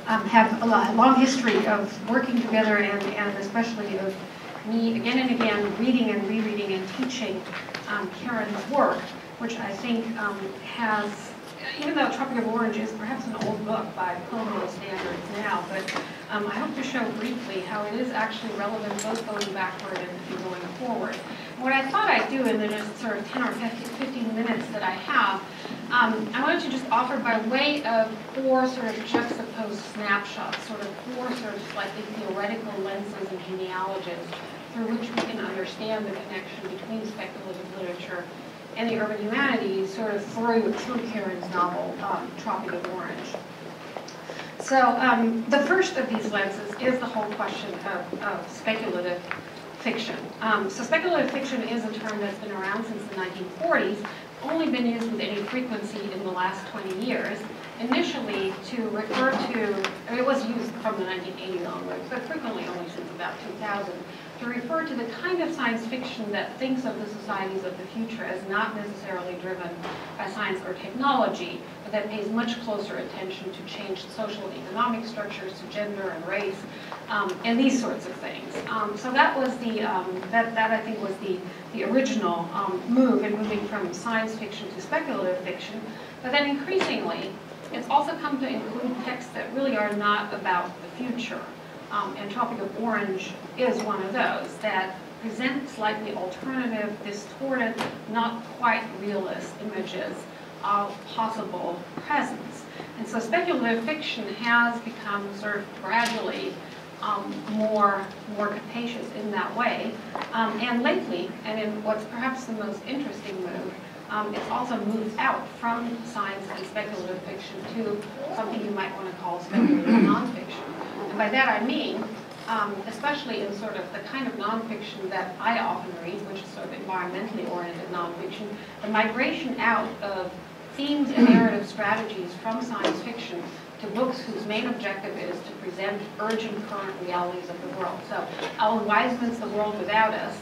have a long history of working together, and especially of me again and again reading and rereading and teaching Karen's work, which I think has, even though Tropic of Orange is perhaps an old book by colonial standards now, but I hope to show briefly how it is actually relevant both going backward and going forward. What I thought I'd do in the just sort of 10 or 15 minutes that I have, I wanted to just offer by way of 4 sort of juxtaposed snapshots, sort of 4 sort of slightly theoretical lenses and genealogies through which we can understand the connection between speculative literature and the urban humanities, sort of through Karen's novel, Tropic of Orange. So the first of these lenses is the whole question of speculative fiction. So speculative fiction is a term that's been around since the 1940s, only been used with any frequency in the last 20 years. Initially, to refer to, I mean, it was used from the 1980s onwards, but frequently only since about 2000, to refer to the kind of science fiction that thinks of the societies of the future as not necessarily driven by science or technology, but that pays much closer attention to changed social and economic structures, to gender and race, and these sorts of things. So that was the, that I think was the original move in moving from science fiction to speculative fiction. But then increasingly, it's also come to include texts that really are not about the future. And Tropic of Orange is one of those that present slightly alternative, distorted, not quite realist images of possible presence. And so speculative fiction has become sort of gradually more capacious in that way. And lately, and in what's perhaps the most interesting move, it's also moved out from science and speculative fiction to something you might want to call speculative nonfiction. And by that I mean, especially in sort of the kind of nonfiction that I often read, which is sort of environmentally oriented nonfiction, the migration out of themes and narrative strategies from science fiction to books whose main objective is to present urgent current realities of the world. So Alan Wiseman's The World Without Us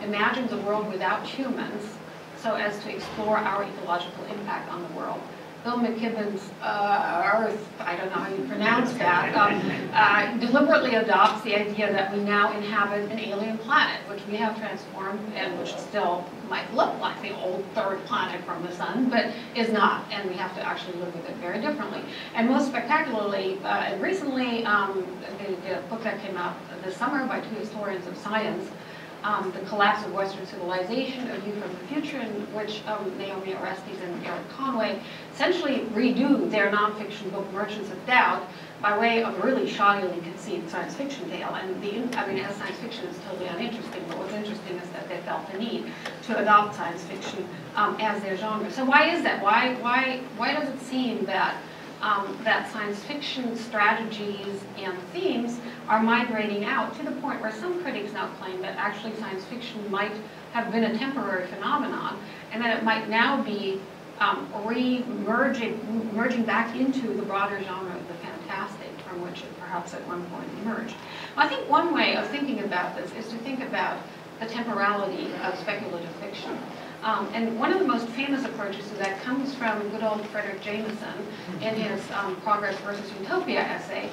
imagines a world without humans so as to explore our ecological impact on the world. Bill McKibben's Earth, I don't know how you pronounce that, deliberately adopts the idea that we now inhabit an alien planet, which we have transformed and which still might look like the old 3rd planet from the sun, but is not, and we have to actually live with it very differently. And most spectacularly, and recently, the book that came out this summer by 2 historians of science, The Collapse of Western Civilization, A View from the Future, in which Naomi Orestes and Eric Conway essentially redo their nonfiction book, Merchants of Doubt, by way of a really shoddily conceived science fiction tale. And I mean, as science fiction is totally uninteresting, but what's interesting is that they felt the need to adopt science fiction as their genre. So why is that? Why does it seem that that science fiction strategies and themes are migrating out to the point where some critics now claim that actually science fiction might have been a temporary phenomenon and that it might now be merging back into the broader genre of the fantastic from which it perhaps at one point emerged. Well, I think one way of thinking about this is to think about the temporality of speculative fiction. And one of the most famous approaches to that comes from good old Frederick Jameson in his Progress versus Utopia essay,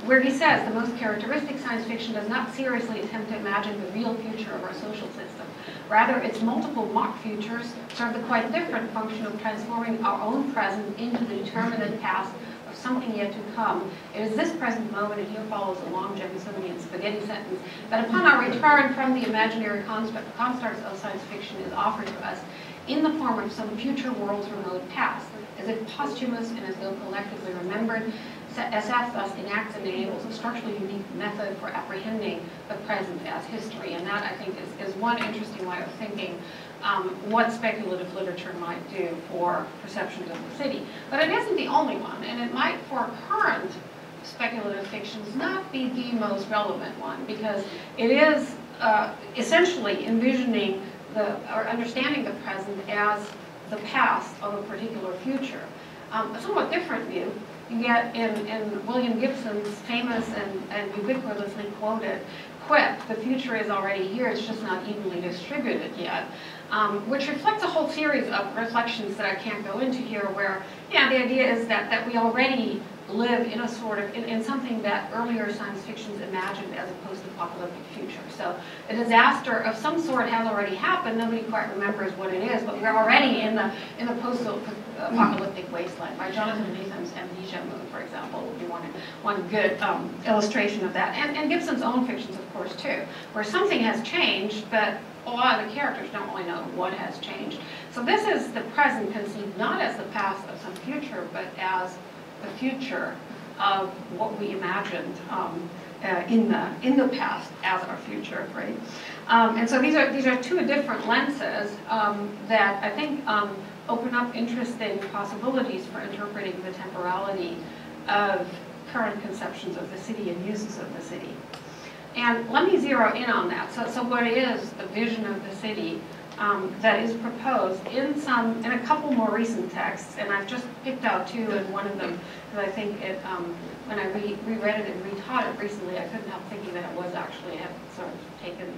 where he says the most characteristic science fiction does not seriously attempt to imagine the real future of our social system. Rather, its multiple mock futures serve the quite different function of transforming our own present into the determinate past of something yet to come. It is this present moment, and here follows a long Jeffersonian spaghetti sentence, that upon our return from the imaginary constructs of science fiction is offered to us in the form of some future world's remote past, as if posthumous and as though collectively remembered. SF thus enacts and enables a structurally unique method for apprehending the present as history, and that I think is one interesting way of thinking what speculative literature might do for perceptions of the city. But it isn't the only one, and it might, for current speculative fictions, not be the most relevant one, because it is essentially envisioning or understanding the present as the past of a particular future. A somewhat different view you get in William Gibson's famous and ubiquitously quoted quip, "The future is already here, it's just not evenly distributed yet," which reflects a whole series of reflections that I can't go into here, where Yeah, the idea is that we already live in a sort of, in something that earlier science fictions imagined as a post-apocalyptic future. So a disaster of some sort has already happened. Nobody quite remembers what it is, but we're already in the post-apocalyptic wasteland. By Jonathan Nathan's Amnesia Moon, for example, would be one good illustration of that. And Gibson's own fictions, of course, too, where something has changed, but a lot of the characters don't really know what has changed. So this is the present conceived not as the past of some future, but as the future of what we imagined in the past as our future, right? And so these are two different lenses that I think open up interesting possibilities for interpreting the temporality of current conceptions of the city and uses of the city. And let me zero in on that. So what is the vision of the city that is proposed in a couple more recent texts, and I've just picked out two, and one of them, because I think it, when I reread it and retaught it recently, I couldn't help thinking that it was actually, I had sort of taken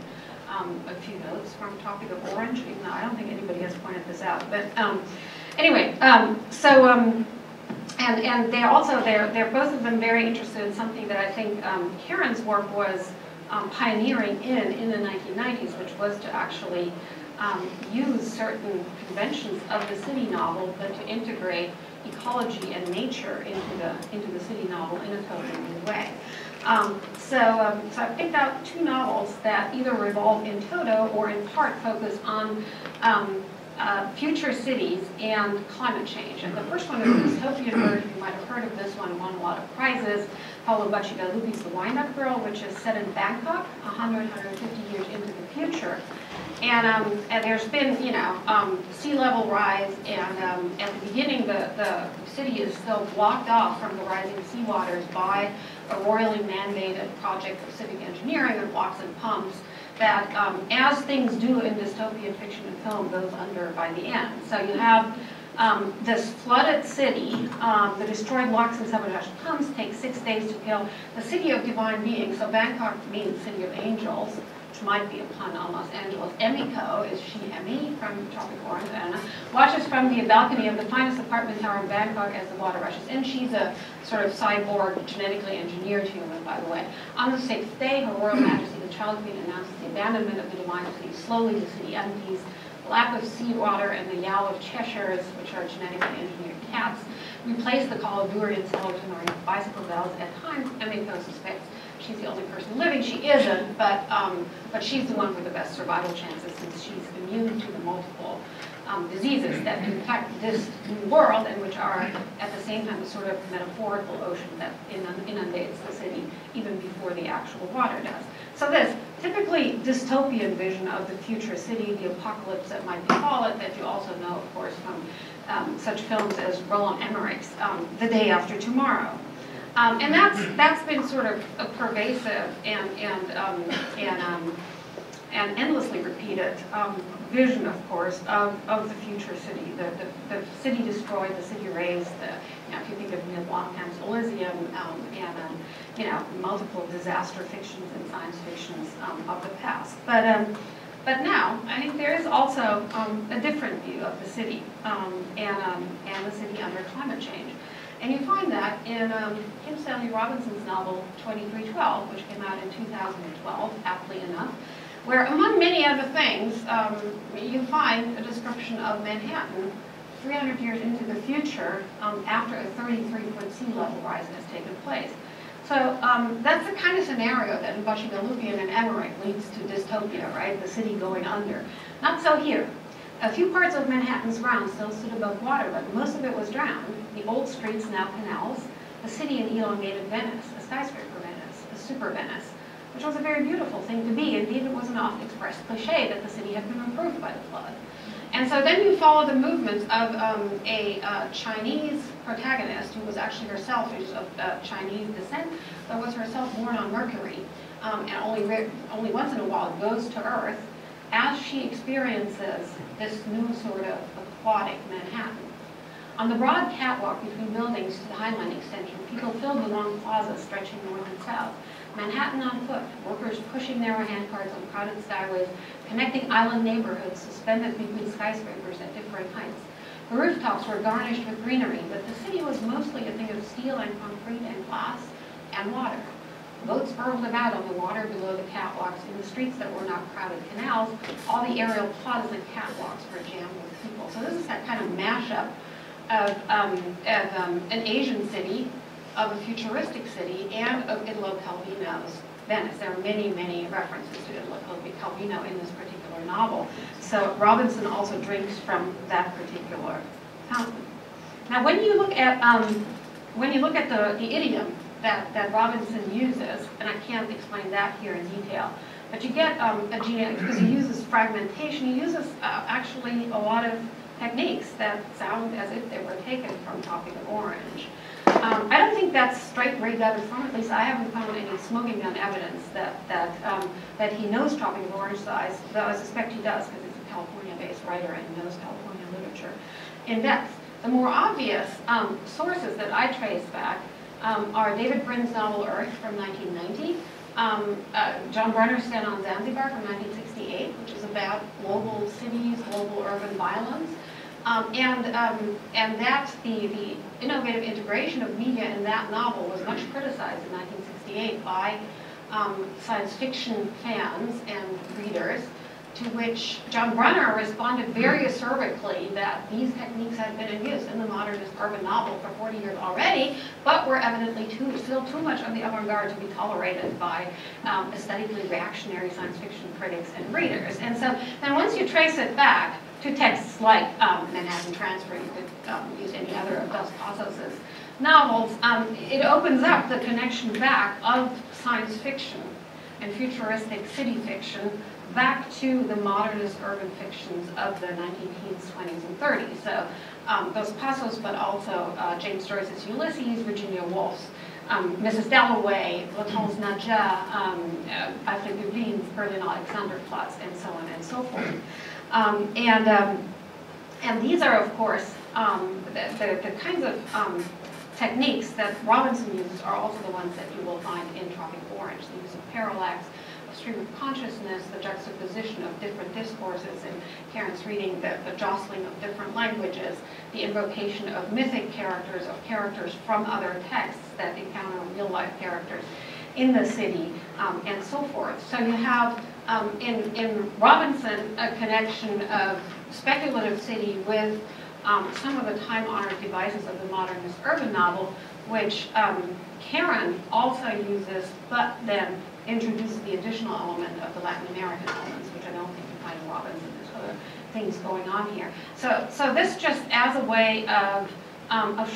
a few notes from Topic of Orange, even though I don't think anybody has pointed this out. But anyway, and they also, they're both of them very interested in something that I think Karen's work was pioneering in the 1990s, which was to actually use certain conventions of the city novel, but to integrate ecology and nature into the city novel in a totally new way. So I picked out two novels that either revolve in toto or in part focus on future cities and climate change. And the first one is a dystopian version. You might have heard of this one, won a lot of prizes. Paulo Bacigalupi's The Wind-Up Girl, which is set in Bangkok, 150 years into the future. And there's been, sea level rise, and at the beginning, the city is still blocked off from the rising seawaters by a royally mandated project of civic engineering that locks and pumps that, as things do in dystopian fiction and film, goes under by the end. So you have this flooded city, the destroyed locks and sabotage pumps take 6 days to kill the city of divine beings. So Bangkok means city of angels, which might be a pun on Los Angeles. Emiko is she Emi from Tropic Orange, Anna, watches from the balcony of the finest apartment tower in Bangkok as the water rushes in. She's a sort of cyborg, genetically engineered human, by the way. On the 6th day, Her Royal Majesty the Child Queen announces the abandonment of the divine city. Slowly the city empties. The lap of seawater and the yowl of Cheshires, which are genetically engineered cats, replace the call of Durian sellers and the bicycle bells. At times, Emiko suspects she's the only person living. She isn't, but she's the one with the best survival chances since she's immune to the multiple diseases that infect this new world and which are at the same time a sort of metaphorical ocean that inundates the city even before the actual water does. So this typically dystopian vision of the future city, the apocalypse that might befall it, that you also know, of course, from such films as Roland Emmerich's The Day After Tomorrow. And that's been sort of a pervasive and endlessly repeated vision, of course, of the future city. The city destroyed, the city raised. If you think of Neil Blomkamp's Elysium and multiple disaster fictions and science fictions of the past. But now, I think there is also a different view of the city and the city under climate change. And you find that in Kim Stanley Robinson's novel 2312, which came out in 2012, aptly enough, where among many other things, you find a description of Manhattan 300 years into the future after a 33-foot sea level rise has taken place. So that's the kind of scenario that in Bacigalupian and Emmerich leads to dystopia, right? The city going under. Not so here. A few parts of Manhattan's ground still stood above water, but most of it was drowned. The old streets, now canals, the city in elongated Venice, a skyscraper Venice, a super Venice, which was a very beautiful thing to be. Indeed, it was an oft-expressed cliche that the city had been improved by the flood. And so then you follow the movements of a Chinese protagonist who was actually herself of Chinese descent, but was herself born on Mercury, and only once in a while goes to Earth, as she experiences this new sort of aquatic Manhattan. On the broad catwalk between buildings to the Heinlein extension, people filled the long plaza stretching north and south. Manhattan on foot, workers pushing narrow handcarts on crowded skyways, connecting island neighborhoods suspended between skyscrapers at differing heights. The rooftops were garnished with greenery, but the city was mostly a thing of steel and concrete and glass and water. Boats burrowed about on the water below the catwalks in the streets that were not crowded canals. All the aerial plazas and catwalks were jammed with people. So this is that kind of mashup of an Asian city, of a futuristic city, and of Italo Calvino's Venice. There are many, many references to Italo Calvino in this particular novel. So Robinson also drinks from that particular fountain. Now, when you look at the idiom that Robinson uses, and I can't explain that here in detail, but you get because he uses fragmentation. He uses actually a lot of techniques that sound as if they were taken from Tropic of Orange. I don't think that's straight right out of front. At least I haven't found any smoking gun evidence that he knows Tropic of Orange, though I suspect he does because he's a California-based writer and knows California literature in depth. The more obvious sources that I trace back are David Brin's novel Earth from 1990, John Brunner's Stand on Zanzibar from 1968, which is about global cities, global urban violence. And that the innovative integration of media in that novel was much criticized in 1968 by science fiction fans and readers, to which John Brunner responded very acerbically that these techniques had been in use in the modernist urban novel for 40 years already, but were evidently still too much on the avant-garde to be tolerated by aesthetically reactionary science fiction critics and readers. And so then once you trace it back to texts like Manhattan Transfer, you could use any other of Dos Passos' novels, it opens up the connection back of science fiction and futuristic city fiction back to the modernist urban fictions of the 1910s, 20s, and 30s. So Dos Passos, but also James Joyce's Ulysses, Virginia Woolf's Mrs. Dalloway, Platon's Nadja, Alfred Dublin's Berlin Alexanderplatz, and so on and so forth. And these are, of course, the kinds of techniques that Robinson uses are also the ones that you will find in Tropic Orange. The use of parallax, a stream of consciousness, the juxtaposition of different discourses in Karen's reading, the jostling of different languages, the invocation of mythic characters, of characters from other texts that encounter real-life characters in the city, and so forth. So you have, in Robinson, a connection of speculative city with some of the time-honored devices of the modernist urban novel, which Karen also uses, but then introduces the additional element of the Latin American elements, which I don't think you find in Robinson. There's other things going on here. So this just as a way of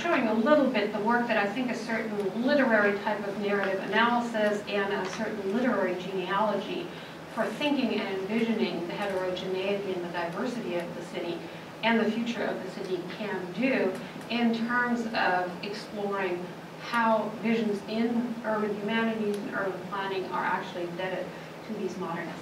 showing a little bit the work that I think a certain literary type of narrative analysis and a certain literary genealogy for thinking and envisioning the heterogeneity and the diversity of the city and the future of the city can do in terms of exploring how visions in urban humanities and urban planning are actually indebted to these modernist